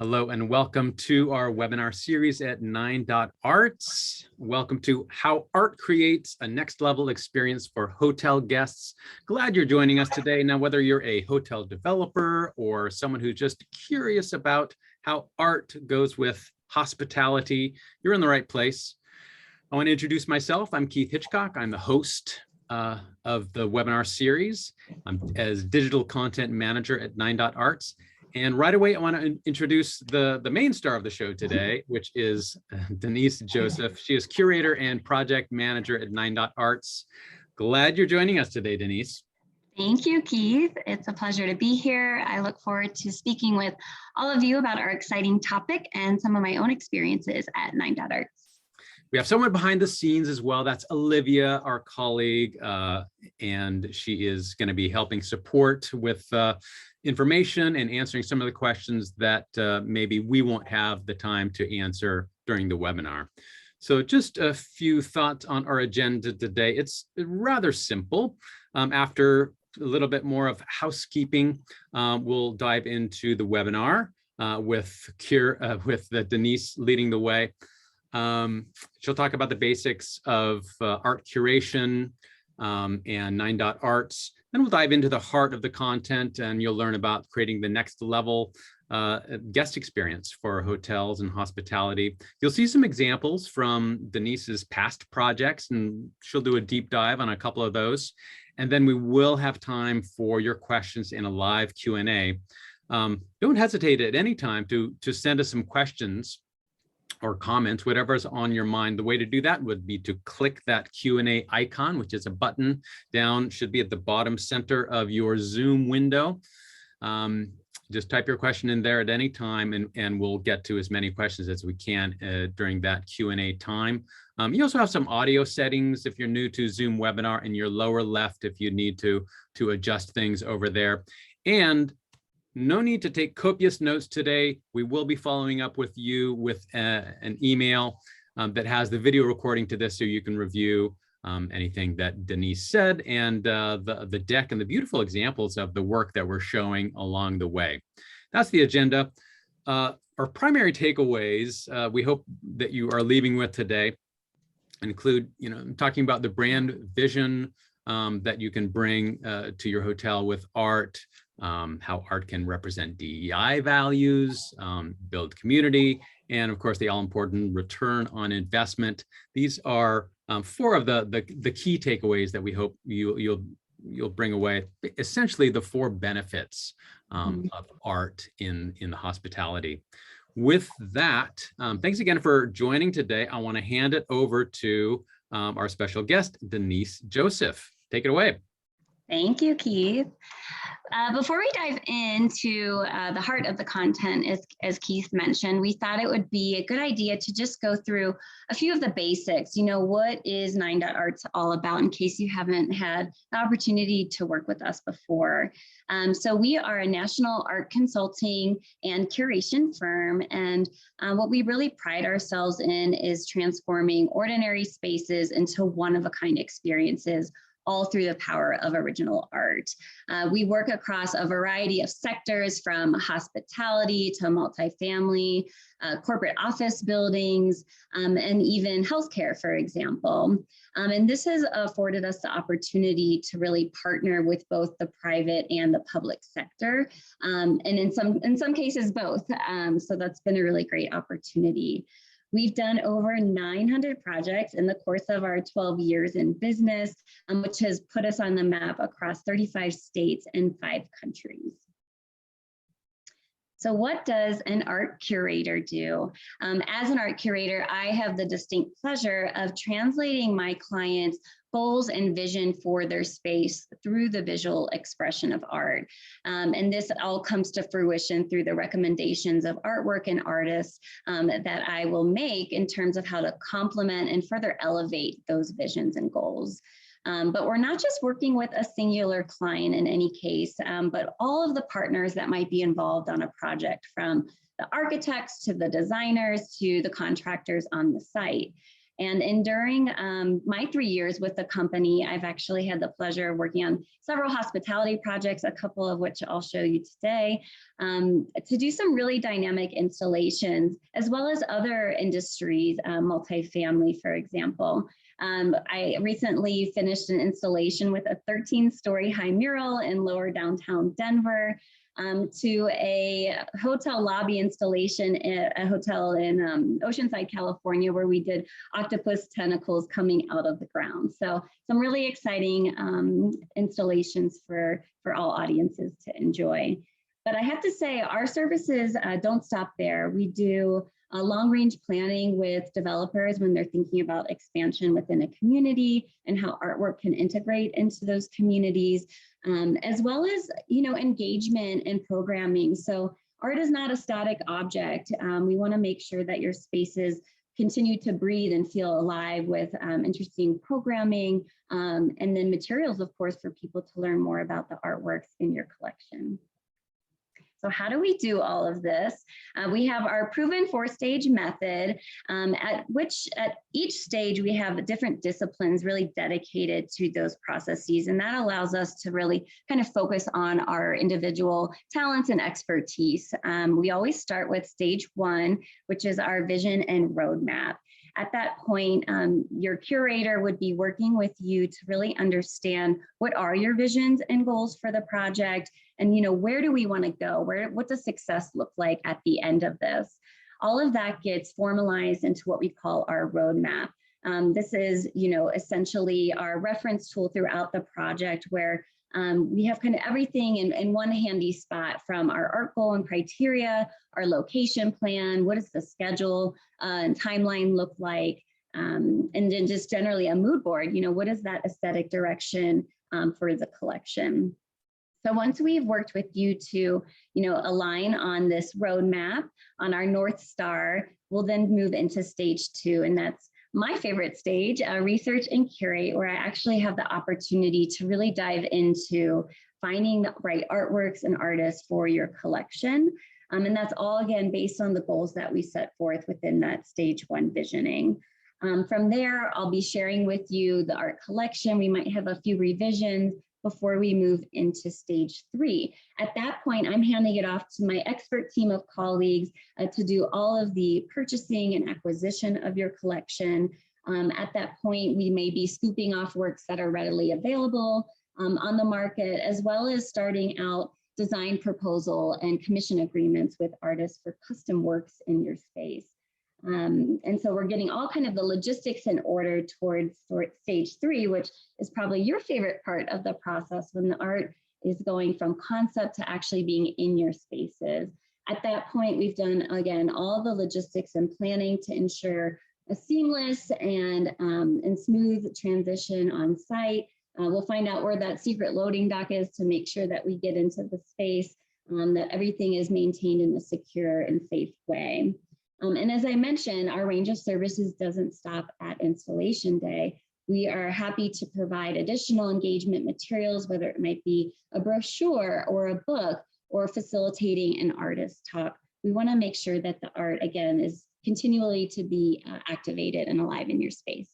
Hello and welcome to our webinar series at 9.arts. Welcome to How Art Creates a Next Level Experience for Hotel Guests. Glad you're joining us today. Now, whether you're a hotel developer or someone who's just curious about how art goes with hospitality, you're in the right place. I want to introduce myself. I'm Keith Hitchcock. I'm the host of the webinar series. I'm as digital content manager at 9.arts. And right away, I want to introduce the main star of the show today, which is Denise Joseph. She is curator and project manager at 9.arts. Glad you're joining us today, Denise. Thank you, Keith. It's a pleasure to be here. I look forward to speaking with all of you about our exciting topic and some of my own experiences at 9.arts. We have someone behind the scenes as well. That's Olivia, our colleague, and she is going to be helping support with information and answering some of the questions that maybe we won't have the time to answer during the webinar. So just a few thoughts on our agenda today. It's rather simple. After a little bit more of housekeeping, we'll dive into the webinar with Denise leading the way. She'll talk about the basics of art curation and 9.arts. Then we'll dive into the heart of the content, and you'll learn about creating the next level guest experience for hotels and hospitality. You'll see some examples from Denise's past projects, and she'll do a deep dive on a couple of those. And then we will have time for your questions in a live Q&A. Don't hesitate at any time to send us some questions or comments, whatever's on your mind. The way to do that would be to click that Q&A icon, which is a button down, should be at the bottom center of your Zoom window. Just type your question in there at any time, and we'll get to as many questions as we can during that Q&A time. You also have some audio settings if you're new to Zoom webinar in your lower left if you need to adjust things over there. And no need to take copious notes today. We will be following up with you with an email that has the video recording to this so you can review anything that Denise said and the deck and the beautiful examples of the work that we're showing along the way. That's the agenda. Our primary takeaways we hope that you are leaving with today include, talking about the brand vision that you can bring to your hotel with art, how art can represent DEI values, build community, and of course the all-important return on investment. These are four of the key takeaways that we hope you'll bring away. Essentially, the four benefits of art in the hospitality. With that, thanks again for joining today. I want to hand it over to our special guest, Denise Joseph. Take it away. Thank you, Keith. Before we dive into the heart of the content, as Keith mentioned, we thought it would be a good idea to just go through a few of the basics. What is 9.arts all about in case you haven't had the opportunity to work with us before. So we are a national art consulting and curation firm. And what we really pride ourselves in is transforming ordinary spaces into one-of-a-kind experiences, all through the power of original art. We work across a variety of sectors from hospitality to multifamily, corporate office buildings, and even healthcare, for example. And this has afforded us the opportunity to really partner with both the private and the public sector, and in some cases both. So that's been a really great opportunity. We've done over 900 projects in the course of our 12 years in business, which has put us on the map across 35 states and 5 countries. So what does an art curator do? As an art curator, I have the distinct pleasure of translating my clients' goals and vision for their space through the visual expression of art. And this all comes to fruition through the recommendations of artwork and artists that I will make in terms of how to complement and further elevate those visions and goals. But we're not just working with a singular client in any case, but all of the partners that might be involved on a project, from the architects to the designers to the contractors on the site. And during my 3 years with the company, I've actually had the pleasure of working on several hospitality projects, a couple of which I'll show you today, to do some really dynamic installations, as well as other industries, multifamily, for example. I recently finished an installation with a 13-story high mural in lower downtown Denver, to a hotel lobby installation at a hotel in Oceanside, California, where we did octopus tentacles coming out of the ground. So some really exciting installations for all audiences to enjoy. But I have to say, our services don't stop there. We do long-range planning with developers when they're thinking about expansion within a community and how artwork can integrate into those communities, as well as, engagement and programming. So art is not a static object. We want to make sure that your spaces continue to breathe and feel alive with interesting programming, and then materials, of course, for people to learn more about the artworks in your collection. So how do we do all of this? We have our proven 4-stage method, at each stage we have different disciplines really dedicated to those processes. And that allows us to really kind of focus on our individual talents and expertise. We always start with stage 1, which is our vision and roadmap. At that point, your curator would be working with you to really understand what are your visions and goals for the project, and where do we want to go? What does success look like at the end of this? All of that gets formalized into what we call our roadmap. This is, essentially our reference tool throughout the project, where we have kind of everything in one handy spot, from our art goal and criteria, our location plan, what does the schedule and timeline look like, and then just generally a mood board, what is that aesthetic direction for the collection. So once we've worked with you to, align on this roadmap, on our North Star, we'll then move into stage 2, and that's my favorite stage, research and curate, where I actually have the opportunity to really dive into finding the right artworks and artists for your collection. And that's all, again, based on the goals that we set forth within that stage 1 visioning. From there, I'll be sharing with you the art collection. We might have a few revisions before we move into stage 3. At that point, I'm handing it off to my expert team of colleagues to do all of the purchasing and acquisition of your collection. At that point, we may be scooping off works that are readily available on the market, as well as starting out design proposal and commission agreements with artists for custom works in your space. And so we're getting all kind of the logistics in order towards stage 3, which is probably your favorite part of the process, when the art is going from concept to actually being in your spaces. At that point, we've done, again, all the logistics and planning to ensure a seamless and smooth transition on site. We'll find out where that secret loading dock is to make sure that we get into the space, that everything is maintained in a secure and safe way. And as I mentioned, our range of services doesn't stop at installation day. We are happy to provide additional engagement materials, whether it might be a brochure or a book, or facilitating an artist talk. We want to make sure that the art, again, is continually to be activated and alive in your space.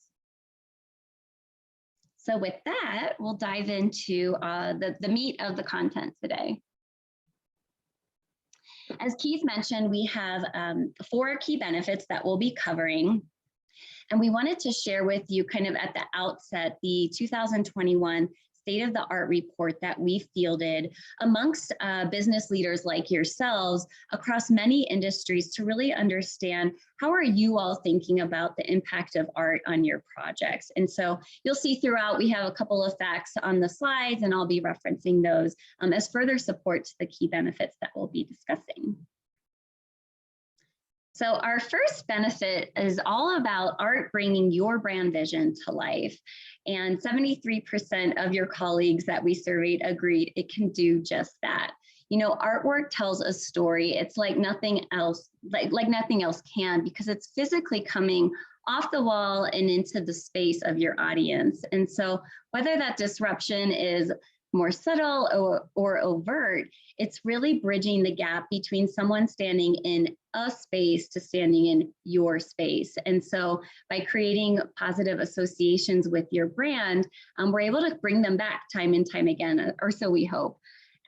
So with that, we'll dive into the meat of the content today. As Keith mentioned, we have 4 key benefits that we'll be covering. And we wanted to share with you kind of at the outset the 2021 State of the Art report that we fielded amongst business leaders like yourselves across many industries to really understand, how are you all thinking about the impact of art on your projects? And so you'll see throughout, we have a couple of facts on the slides, and I'll be referencing those as further support to the key benefits that we'll be discussing. So our first benefit is all about art bringing your brand vision to life. And 73% of your colleagues that we surveyed agreed it can do just that. Artwork tells a story. It's like nothing else, like nothing else can, because it's physically coming off the wall and into the space of your audience. And so whether that disruption is more subtle or overt, it's really bridging the gap between someone standing in a space to standing in your space. And so by creating positive associations with your brand, we're able to bring them back time and time again, or so we hope.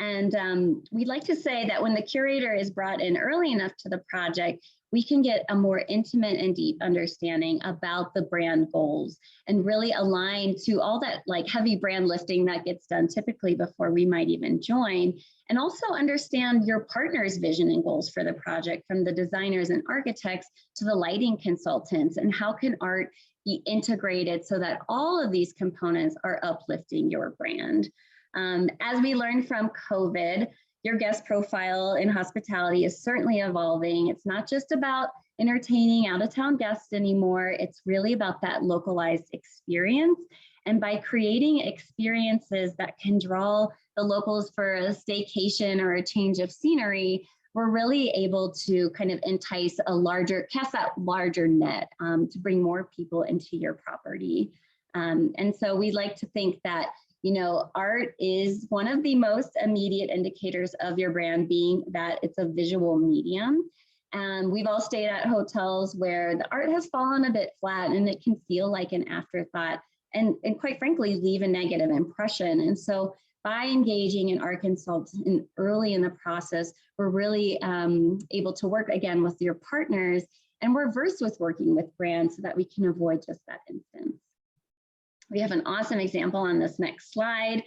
And we'd like to say that when the curator is brought in early enough to the project, we can get a more intimate and deep understanding about the brand goals and really align to all that like heavy brand lifting that gets done typically before we might even join, and also understand your partner's vision and goals for the project, from the designers and architects to the lighting consultants, and how can art be integrated so that all of these components are uplifting your brand. As we learned from COVID, your guest profile in hospitality is certainly evolving. It's not just about entertaining out-of-town guests anymore. It's really about that localized experience. And by creating experiences that can draw the locals for a staycation or a change of scenery, we're really able to kind of entice cast that larger net to bring more people into your property. And so we like to think that art is one of the most immediate indicators of your brand, being that it's a visual medium. And we've all stayed at hotels where the art has fallen a bit flat and it can feel like an afterthought and quite frankly, leave a negative impression. And so by engaging an art consultant early in the process, we're really able to work again with your partners, and we're versed with working with brands so that we can avoid just that instance. We have an awesome example on this next slide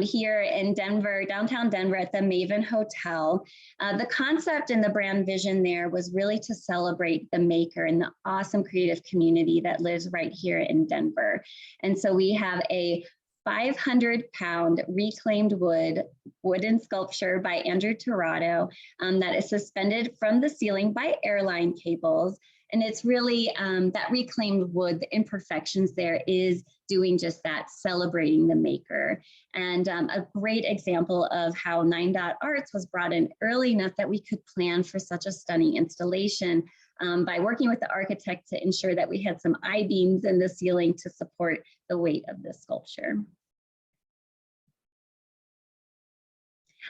here in Denver, downtown Denver at the Maven Hotel. The concept and the brand vision there was really to celebrate the maker and the awesome creative community that lives right here in Denver. And so we have a 500-pound reclaimed wooden sculpture by Andrew Tirado that is suspended from the ceiling by airline cables. And it's really that reclaimed wood, the imperfections there is doing just that, celebrating the maker. And a great example of how 9 Dot Arts was brought in early enough that we could plan for such a stunning installation by working with the architect to ensure that we had some I-beams in the ceiling to support the weight of the sculpture.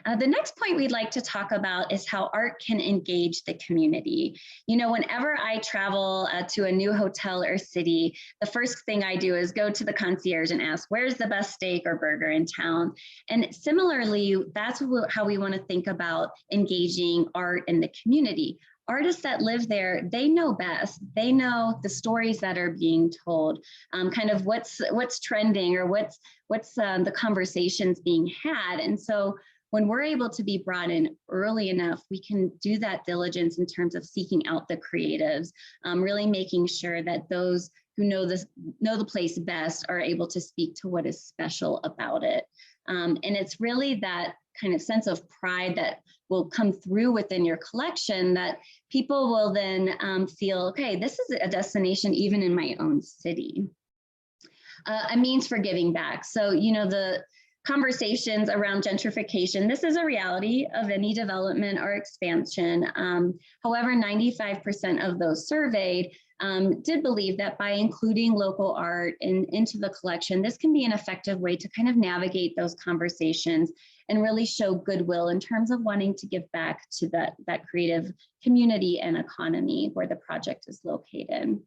The next point we'd like to talk about is how art can engage the community. Whenever I travel to a new hotel or city, the first thing I do is go to the concierge and ask, where's the best steak or burger in town? And similarly, that's how we want to think about engaging art in the community. Artists that live there, they know best. They know the stories that are being told, kind of what's trending or what's the conversations being had. And so when we're able to be brought in early enough, we can do that diligence in terms of seeking out the creatives, really making sure that those who know the place best are able to speak to what is special about it. And it's really that kind of sense of pride that will come through within your collection that people will then feel, okay, this is a destination even in my own city. A means for giving back. So, the conversations around gentrification, this is a reality of any development or expansion. However, 95% of those surveyed did believe that by including local art into the collection, this can be an effective way to kind of navigate those conversations and really show goodwill in terms of wanting to give back to that creative community and economy where the project is located.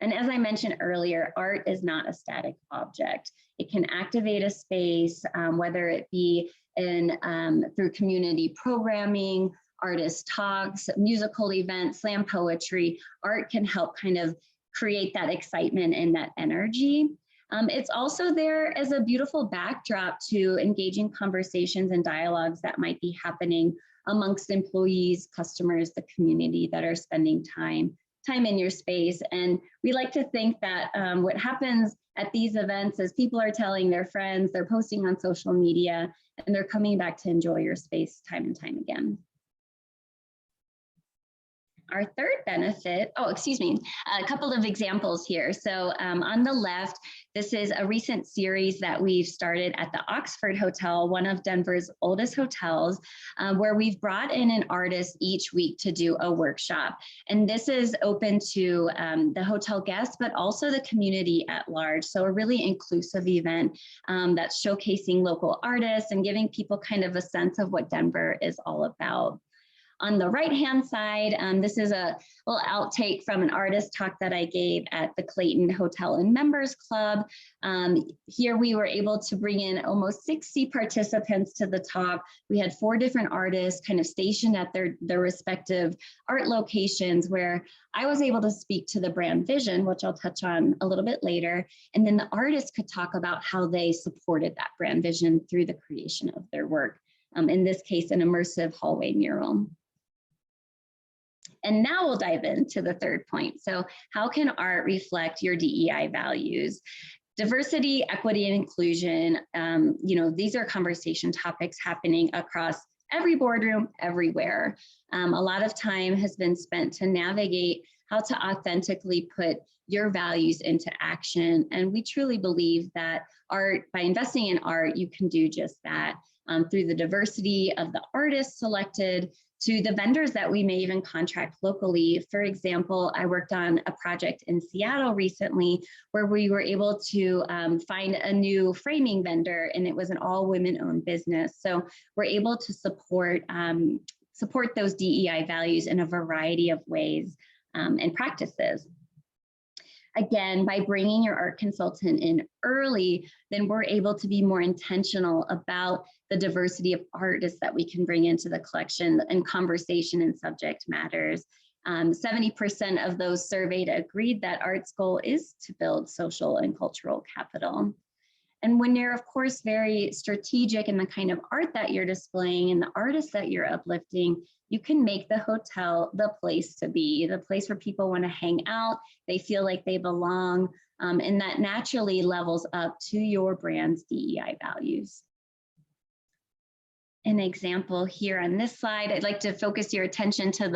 And as I mentioned earlier, art is not a static object. It can activate a space, whether it be through community programming, artist talks, musical events, slam poetry. Art can help kind of create that excitement and that energy. It's also there as a beautiful backdrop to engaging conversations and dialogues that might be happening amongst employees, customers, the community that are spending time in your space. And we like to think that what happens at these events is people are telling their friends, they're posting on social media, and they're coming back to enjoy your space time and time again. Our third benefit, a couple of examples here. So on the left, this is a recent series that we've started at the Oxford Hotel, one of Denver's oldest hotels, where we've brought in an artist each week to do a workshop. And this is open to the hotel guests, but also the community at large. So a really inclusive event that's showcasing local artists and giving people kind of a sense of what Denver is all about. On the right-hand side, this is a little outtake from an artist talk that I gave at the Clayton Hotel and Members Club. Here we were able to bring in almost 60 participants to the talk. We had 4 different artists kind of stationed at their respective art locations, where I was able to speak to the brand vision, which I'll touch on a little bit later. And then the artists could talk about how they supported that brand vision through the creation of their work. In this case, an immersive hallway mural. And now we'll dive into the third point. So how can art reflect your DEI values? Diversity, equity, and inclusion, these are conversation topics happening across every boardroom, everywhere. A lot of time has been spent to navigate how to authentically put your values into action. And we truly believe that art, by investing in art, you can do just that through the diversity of the artists selected, to the vendors that we may even contract locally. For example, I worked on a project in Seattle recently where we were able to find a new framing vendor, and it was an all women-owned business. So we're able to support those DEI values in a variety of ways and practices. Again, by bringing your art consultant in early, then we're able to be more intentional about the diversity of artists that we can bring into the collection, and conversation and subject matters. 70% of those surveyed agreed that art's goal is to build social and cultural capital. And when you're, of course, very strategic in the kind of art that you're displaying and the artists that you're uplifting, you can make the hotel the place to be, the place where people want to hang out, they feel like they belong, and that naturally levels up to your brand's DEI values. An example here on this slide, I'd like to focus your attention to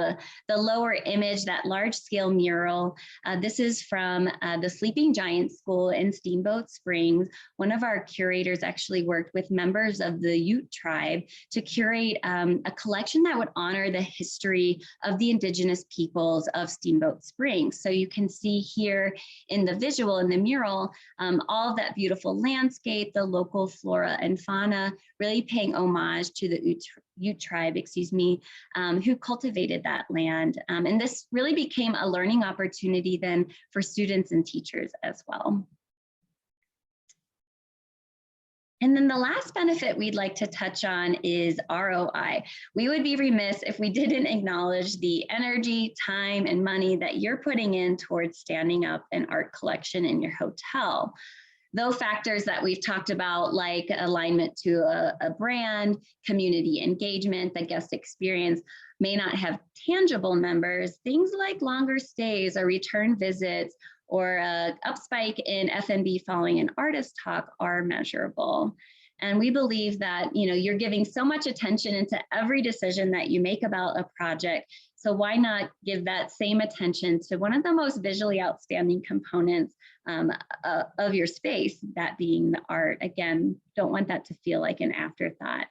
the lower image, that large scale mural. This is from the Sleeping Giant School in Steamboat Springs. One of our curators actually worked with members of the Ute tribe to curate a collection that would honor the history of the indigenous peoples of Steamboat Springs. So you can see here in the visual, in the mural, all of that beautiful landscape, the local flora and fauna, really paying homage to the Ute tribe, who cultivated that land. And this really became a learning opportunity then for students and teachers as well. And then the last benefit we'd like to touch on is ROI. We would be remiss if we didn't acknowledge the energy, time, and money that you're putting in towards standing up an art collection in your hotel. Though factors that we've talked about, like alignment to a brand, community engagement, the guest experience, may not have tangible numbers, things like longer stays or return visits or a upspike in F&B following an artist talk are measurable. And we believe that you're giving so much attention into every decision that you make about a project. So why not give that same attention to one of the most visually outstanding components of your space, that being the art. Again, don't want that to feel like an afterthought.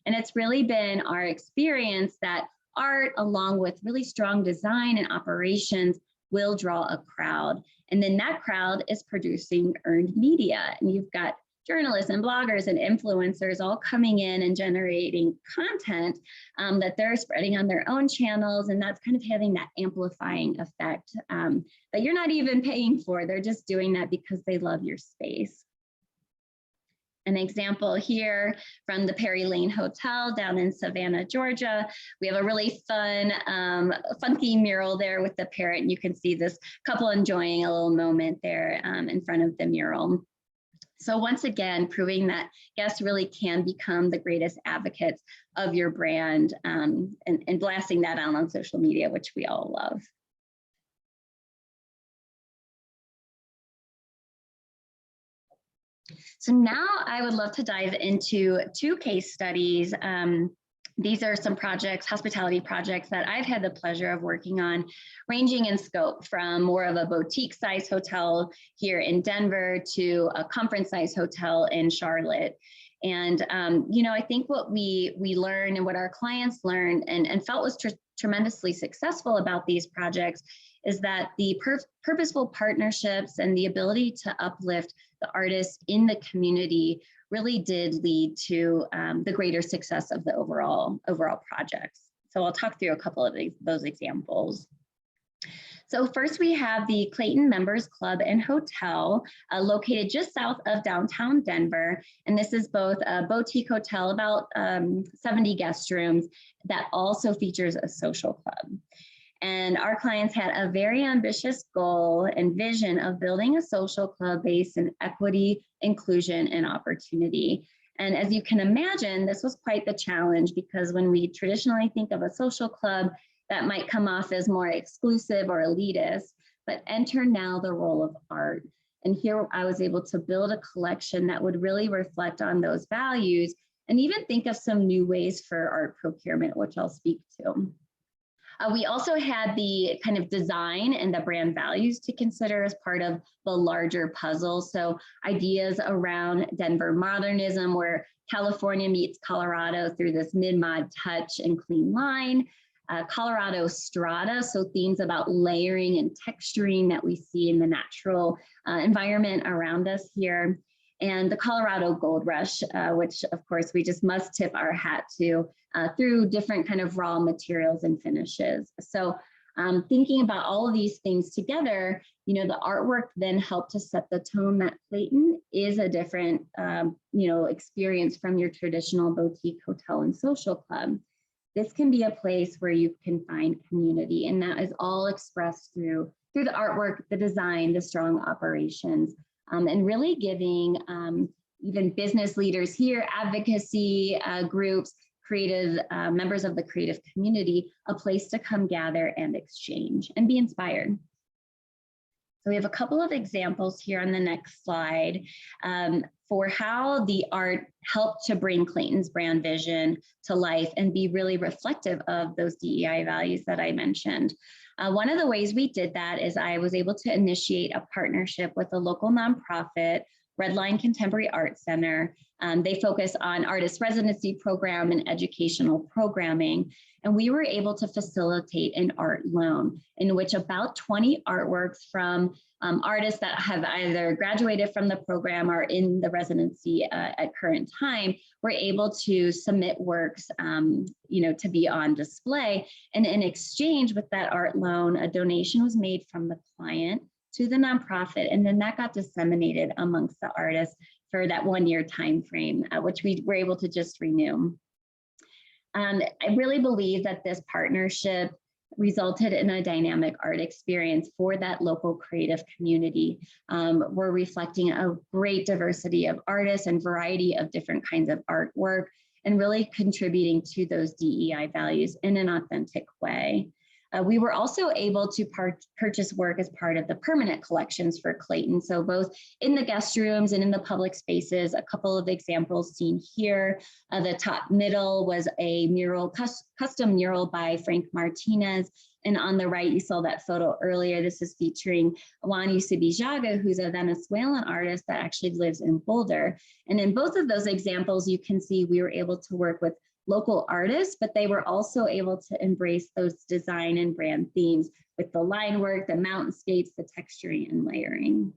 And it's really been our experience that art, along with really strong design and operations, will draw a crowd. And then that crowd is producing earned media. And you've got journalists and bloggers and influencers all coming in and generating content that they're spreading on their own channels. And that's kind of having that amplifying effect that you're not even paying for. They're just doing that because they love your space. An example here from the Perry Lane Hotel down in Savannah, Georgia. We have a really fun, funky mural there with the parrot. And you can see this couple enjoying a little moment there in front of the mural. So once again, proving that guests really can become the greatest advocates of your brand and blasting that out on social media, which we all love. So now I would love to dive into 2 case studies. These are some projects, hospitality projects that I've had the pleasure of working on, ranging in scope from more of a boutique size hotel here in Denver to a conference size hotel in Charlotte. And, I think what we learned and what our clients learned and felt was tremendously successful about these projects is that the purposeful partnerships and the ability to uplift the artists in the community really did lead to the greater success of the overall projects. So I'll talk through a couple of those examples. So first we have the Clayton Members Club and Hotel located just south of downtown Denver. And this is both a boutique hotel, about 70 guest rooms, that also features a social club. And our clients had a very ambitious goal and vision of building a social club based in equity, inclusion, and opportunity. And as you can imagine, this was quite the challenge, because when we traditionally think of a social club, that might come off as more exclusive or elitist, but enter now the role of art. And here I was able to build a collection that would really reflect on those values, and even think of some new ways for art procurement, which I'll speak to. We also had the kind of design and the brand values to consider as part of the larger puzzle. So ideas around Denver modernism, where California meets Colorado through this mid-mod touch and clean line. Colorado strata, so themes about layering and texturing that we see in the natural environment around us here. And the Colorado Gold Rush, which of course we just must tip our hat to through different kind of raw materials and finishes. So thinking about all of these things together, you know, the artwork then helped to set the tone that Clayton is a different, you know, experience from your traditional boutique hotel and social club. This can be a place where you can find community, and that is all expressed through the artwork, the design, the strong operations, and really giving even business leaders here, advocacy groups, creative members of the creative community, a place to come gather and exchange and be inspired. So we have a couple of examples here on the next slide for how the art helped to bring Clayton's brand vision to life and be really reflective of those DEI values that I mentioned. One of the ways we did that is I was able to initiate a partnership with a local nonprofit, Redline Contemporary Art Center. They focus on artist residency program and educational programming. And we were able to facilitate an art loan in which about 20 artworks from artists that have either graduated from the program or in the residency at current time were able to submit works, you know, to be on display. And in exchange with that art loan, a donation was made from the client to the nonprofit, and then that got disseminated amongst the artists for that 1-year time frame, which we were able to just renew. I really believe that this partnership resulted in a dynamic art experience for that local creative community. We're reflecting a great diversity of artists and variety of different kinds of artwork, and really contributing to those DEI values in an authentic way. We were also able to purchase work as part of the permanent collections for Clayton. So both in the guest rooms and in the public spaces, a couple of examples seen here. The top middle was a mural, custom mural by Frank Martinez. And on the right, you saw that photo earlier. This is featuring Juan Usubizaga, who's a Venezuelan artist that actually lives in Boulder. And in both of those examples, you can see we were able to work with local artists, but they were also able to embrace those design and brand themes with the line work, the mountainscapes, the texturing and layering.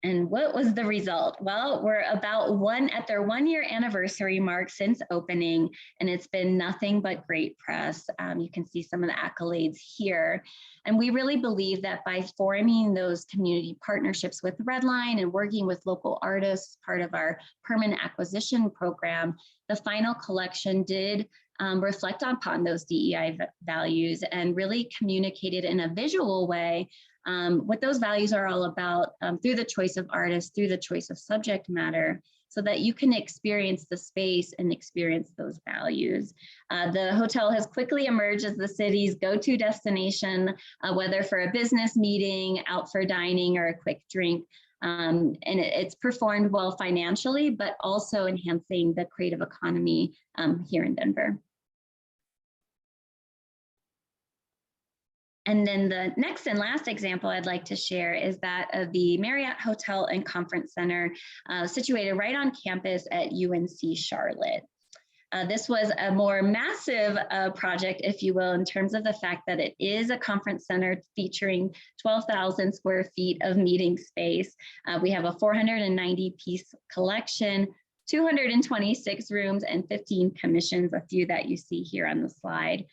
And what was the result? Well, we're about at their 1-year anniversary mark since opening, and it's been nothing but great press. You can see some of the accolades here. And we really believe that by forming those community partnerships with Redline and working with local artists, part of our permanent acquisition program, the final collection did reflect upon those DEI values and really communicated in a visual way what those values are all about through the choice of artists, through the choice of subject matter, so that you can experience the space and experience those values. The hotel has quickly emerged as the city's go-to destination, whether for a business meeting, out for dining, or a quick drink. And it's performed well financially, but also enhancing the creative economy here in Denver. And then the next and last example I'd like to share is that of the Marriott Hotel and Conference Center situated right on campus at UNC Charlotte. This was a more massive project, if you will, in terms of the fact that it is a conference center featuring 12,000 square feet of meeting space. We have a 490-piece collection, 226 rooms and 15 commissions, a few that you see here on the slide.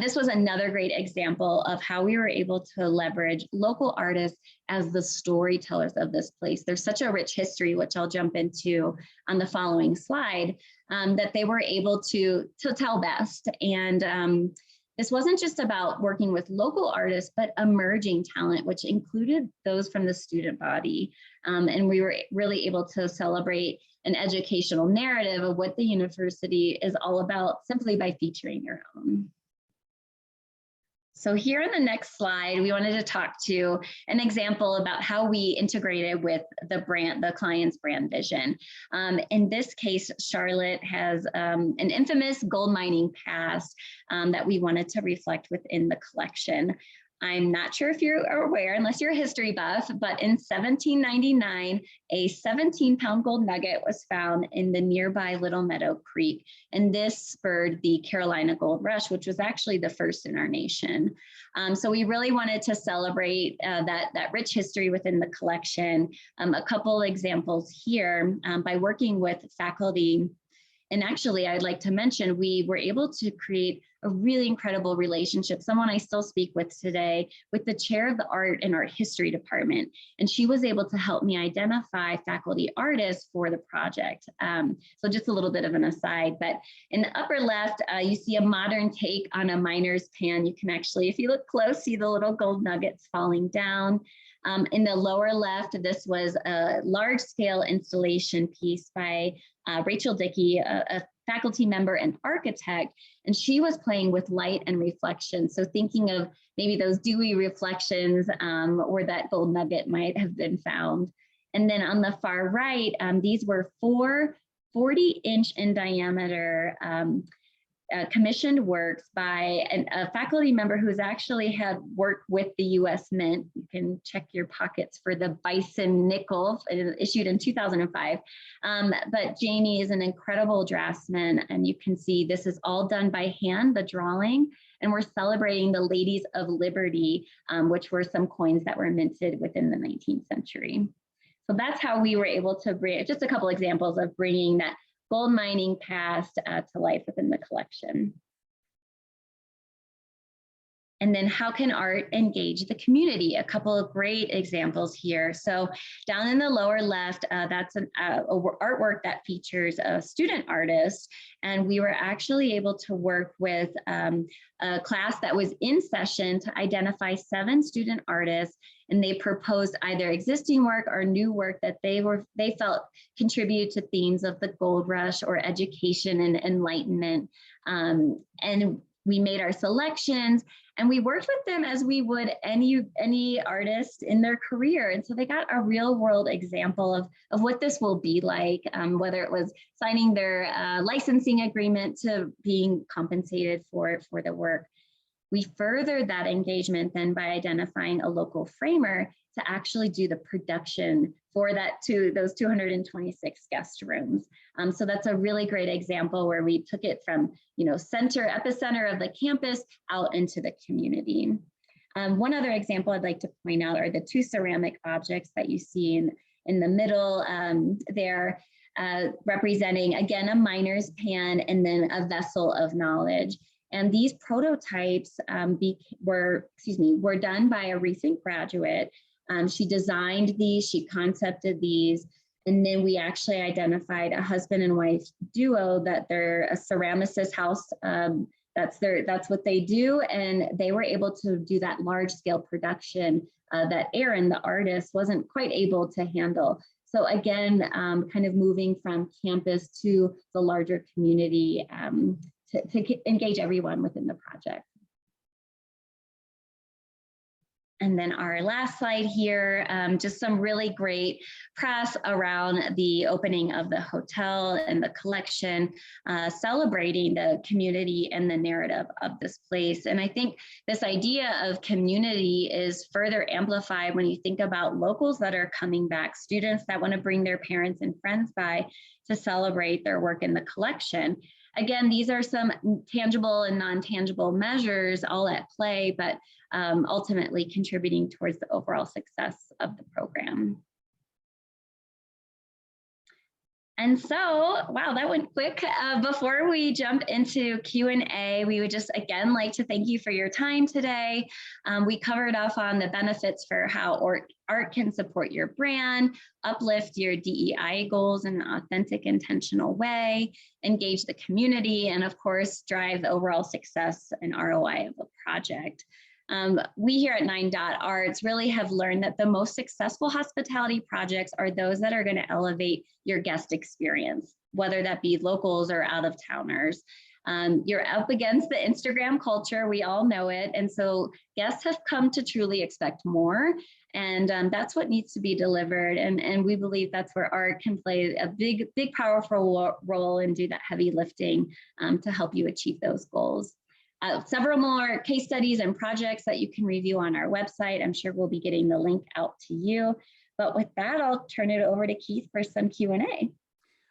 This was another great example of how we were able to leverage local artists as the storytellers of this place. There's such a rich history, which I'll jump into on the following slide, that they were able to tell best. And this wasn't just about working with local artists, but emerging talent, which included those from the student body. And we were really able to celebrate an educational narrative of what the university is all about simply by featuring your own. So here on the next slide, we wanted to talk to an example about how we integrated with the client's brand vision. In this case, Charlotte has an infamous gold mining past that we wanted to reflect within the collection. I'm not sure if you're aware, unless you're a history buff, but in 1799, a 17-pound gold nugget was found in the nearby Little Meadow Creek. And this spurred the Carolina Gold Rush, which was actually the first in our nation. So we really wanted to celebrate that rich history within the collection. A couple examples here, by working with faculty. And actually, I'd like to mention, we were able to create a really incredible relationship, someone I still speak with today, with the chair of the art and art history department. And she was able to help me identify faculty artists for the project. So just a little bit of an aside, but in the upper left, you see a modern take on a miner's pan. You can actually, if you look close, see the little gold nuggets falling down. In the lower left, this was a large-scale installation piece by Rachel Dickey, a faculty member and architect, and she was playing with light and reflection. So thinking of maybe those dewy reflections where that gold nugget might have been found. And then on the far right, these were 4 40-inch in diameter commissioned works by a faculty member who's actually had worked with the US Mint. You can check your pockets for the Bison nickel, issued in 2005. But Jamie is an incredible draftsman, and you can see this is all done by hand, the drawing, and we're celebrating the Ladies of Liberty, which were some coins that were minted within the 19th century. So that's how we were able to bring, just a couple examples of bringing that gold mining past to life within the collection. And then how can art engage the community? A couple of great examples here. So down in the lower left, that's an artwork that features a student artist. And we were actually able to work with a class that was in session to identify 7 student artists, and they proposed either existing work or new work that they felt contributed to themes of the gold rush or education and enlightenment. And we made our selections, and we worked with them as we would any artist in their career. And so they got a real world example of what this will be like, whether it was signing their licensing agreement to being compensated for the work. We furthered that engagement then by identifying a local framer to actually do the production for those 226 guest rooms. So that's a really great example where we took it from, epicenter of the campus out into the community. One other example I'd like to point out are the 2 ceramic objects that you see in the middle there, representing, again, a miner's pan and then a vessel of knowledge. And these prototypes were done by a recent graduate. She designed these, she concepted these, and then we actually identified a husband and wife duo that they're a ceramicist house. That's what they do, and they were able to do that large scale production that Aaron, the artist, wasn't quite able to handle. So again, kind of moving from campus to the larger community to engage everyone within the project. And then our last slide here, just some really great press around the opening of the hotel and the collection, celebrating the community and the narrative of this place. And I think this idea of community is further amplified when you think about locals that are coming back, students that want to bring their parents and friends by to celebrate their work in the collection. Again, these are some tangible and non-tangible measures all at play, but ultimately contributing towards the overall success of the program. And so, wow, that went quick. Before we jump into Q&A, we would just again like to thank you for your time today. We covered off on the benefits for how art can support your brand, uplift your DEI goals in an authentic, intentional way, engage the community, and of course, drive the overall success and ROI of a project. We here at 9.Arts really have learned that the most successful hospitality projects are those that are going to elevate your guest experience, whether that be locals or out of towners. You're up against the Instagram culture, we all know it. And so guests have come to truly expect more. And that's what needs to be delivered. And we believe that's where art can play a big, powerful role and do that heavy lifting to help you achieve those goals. Several more case studies and projects that you can review on our website. I'm sure we'll be getting the link out to you. But with that, I'll turn it over to Keith for some Q&A.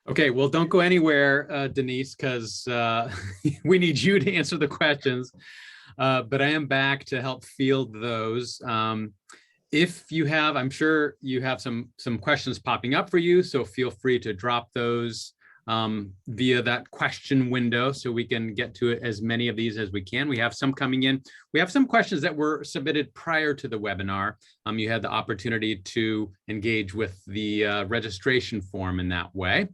Okay, well, don't go anywhere, Denise, because we need you to answer the questions. But I am back to help field those. If you have, I'm sure you have some questions popping up for you, so feel free to drop those via that question window so we can get to as many of these as we can. We have some coming in. We have some questions that were submitted prior to the webinar. You had the opportunity to engage with the registration form in that way.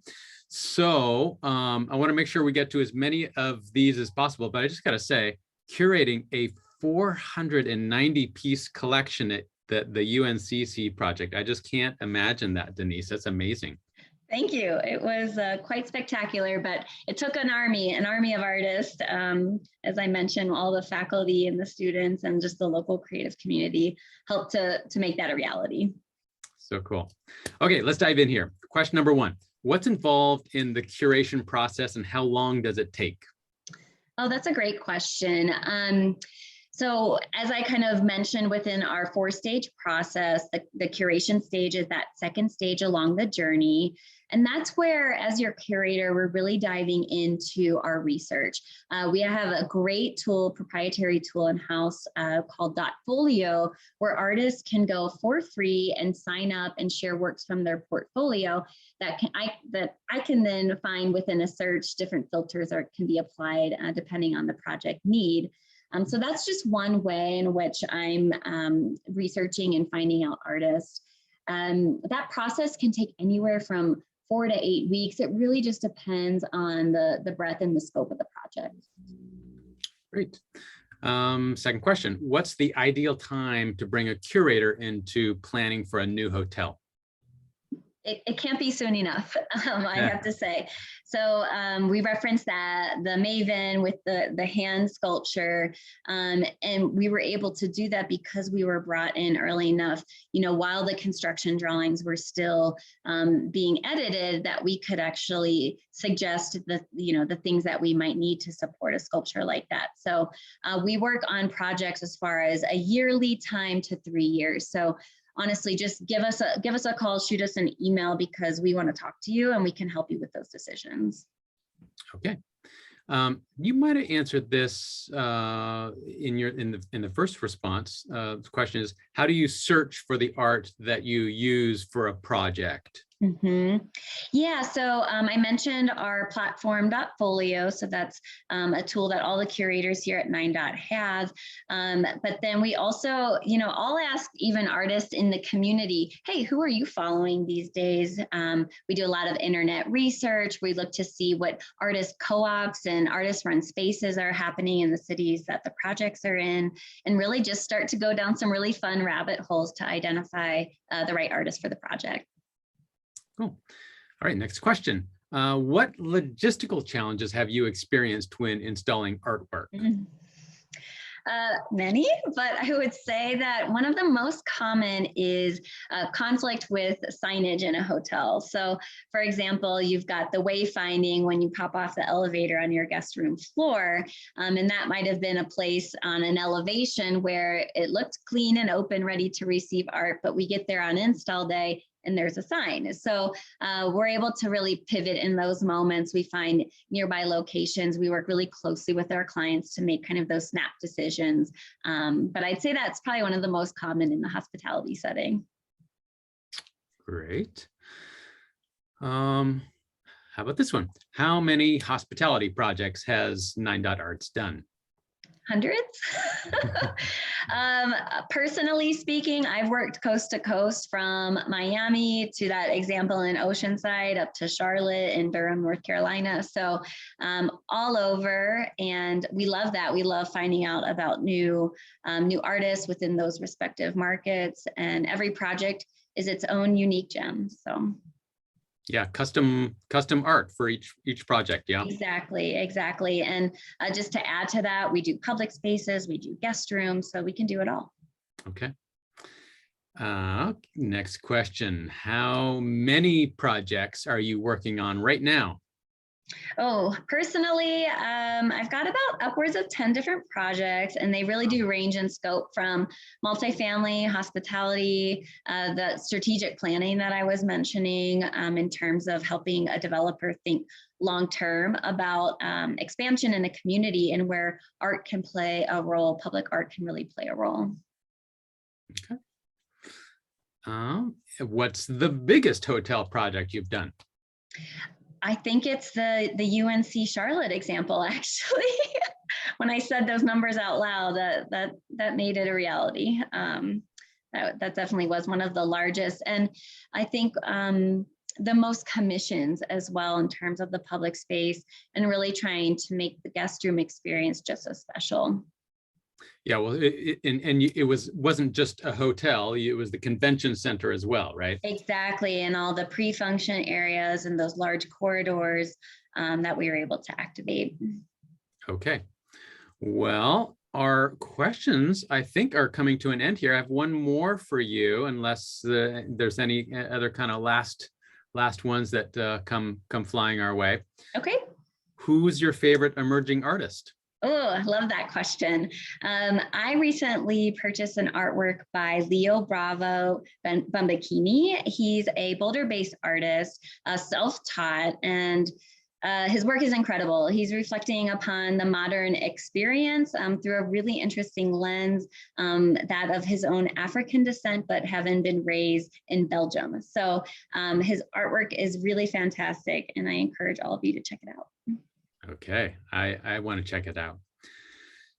So I want to make sure we get to as many of these as possible, but I just got to say, curating a 490-piece collection at the UNCC project, I just can't imagine that, Denise. That's amazing. Thank you. It was quite spectacular, but it took an army of artists. As I mentioned, all the faculty and the students and just the local creative community helped to make that a reality. So cool. Okay, let's dive in here. Question number one, what's involved in the curation process and how long does it take? Oh, that's a great question. So as I kind of mentioned within our 4-stage process, the curation stage is that second stage along the journey. And that's where, as your curator, we're really diving into our research. We have a great tool, proprietary tool in-house called Folio, where artists can go for free and sign up and share works from their portfolio that I can then find within a search. Different filters can be applied depending on the project need. So that's just one way in which I'm researching and finding out artists. That process can take anywhere from 4 to 8 weeks. It really just depends on the breadth and the scope of the project. Great. Second question, what's the ideal time to bring a curator into planning for a new hotel? It can't be soon enough, I have to say. So we referenced that the Maven with the hand sculpture, and we were able to do that because we were brought in early enough, while the construction drawings were still being edited, that we could actually suggest the things that we might need to support a sculpture like that. So we work on projects as far as a yearly time to 3 years. So honestly, just give us a call, shoot us an email, because we want to talk to you and we can help you with those decisions. Okay. You might have answered this in the first response. The question is, how do you search for the art that you use for a project? Mm-hmm. Yeah, so I mentioned our platform Folio, so that's a tool that all the curators here at 9. Have. But then we also, I'll ask even artists in the community, hey, who are you following these days? We do a lot of internet research. We look to see what artist co-ops and artist-run spaces are happening in the cities that the projects are in, and really just start to go down some really fun rabbit holes to identify the right artist for the project. Cool. All right, next question. What logistical challenges have you experienced when installing artwork? Many, but I would say that one of the most common is conflict with signage in a hotel. So for example, you've got the wayfinding when you pop off the elevator on your guest room floor, and that might have been a place on an elevation where it looked clean and open, ready to receive art, but we get there on install day and there's a sign. So we're able to really pivot in those moments. We find nearby locations. We work really closely with our clients to make kind of those snap decisions. But I'd say that's probably one of the most common in the hospitality setting. Great. How about this one? How many hospitality projects has 9.arts done? Hundreds. Personally speaking, I've worked coast to coast from Miami to that example in Oceanside up to Charlotte and Durham, North Carolina. So all over, and we love that. We love finding out about new artists within those respective markets, and every project is its own unique gem. So. Yeah, custom art for each project. Yeah, exactly. And just to add to that, we do public spaces, we do guest rooms, so we can do it all. Okay. Next question. How many projects are you working on right now? Oh, personally, I've got about upwards of 10 different projects, and they really do range in scope from multifamily, hospitality, the strategic planning that I was mentioning in terms of helping a developer think long-term about expansion in a community and where art can play a role, public art can really play a role. Okay. What's the biggest hotel project you've done? I think it's the UNC Charlotte example, actually. When I said those numbers out loud, that made it a reality. That definitely was one of the largest. And I think the most commissions as well in terms of the public space and really trying to make the guest room experience just as special. Yeah, well, it wasn't just a hotel, it was the convention center as well, right? Exactly, and all the pre-function areas and those large corridors that we were able to activate. Okay, well, our questions, I think, are coming to an end here. I have one more for you, unless there's any other kind of last ones that come flying our way. Okay. Who's your favorite emerging artist? Oh, I love that question. I recently purchased an artwork by Leo Bravo Bambachini. He's a Boulder-based artist, self-taught, and his work is incredible. He's reflecting upon the modern experience through a really interesting lens, that of his own African descent, but having been raised in Belgium. So his artwork is really fantastic, and I encourage all of you to check it out. Okay, I want to check it out.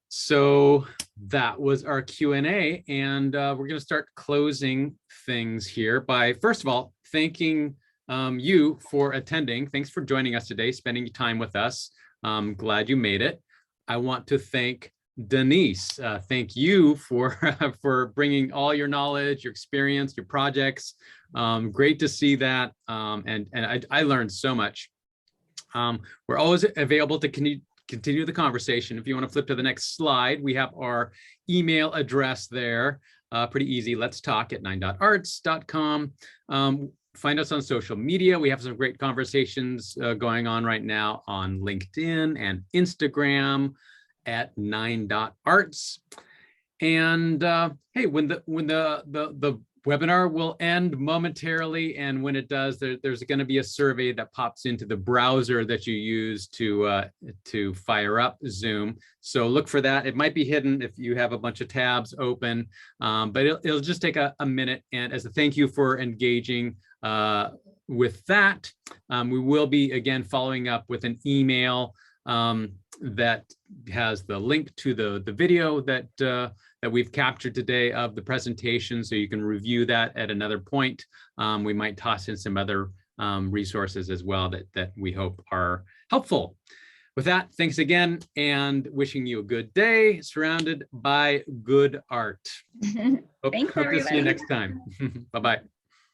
So that was our Q&A, and we're going to start closing things here by, first of all, thanking you for attending. Thanks for joining us today, spending time with us. Glad you made it. I want to thank Denise. Thank you for for bringing all your knowledge, your experience, your projects. Great to see that, and I learned so much. We're always available to continue the conversation. If you want to flip to the next slide, we have our email address there. Pretty easy. Let's talk at 9.arts.com. Find us on social media. We have some great conversations going on right now on LinkedIn and Instagram at 9.arts. And hey, when the webinar will end momentarily, and when it does, there's going to be a survey that pops into the browser that you use to fire up Zoom. So look for that. It might be hidden if you have a bunch of tabs open, but it'll just take a minute. And as a thank you for engaging with that, we will be again following up with an email that has the link to the video that we've captured today of the presentation, so you can review that at another point. We might toss in some other resources as well that we hope are helpful. With that, thanks again, and wishing you a good day surrounded by good art. Thanks, hope to see you everybody. next time. Bye-bye.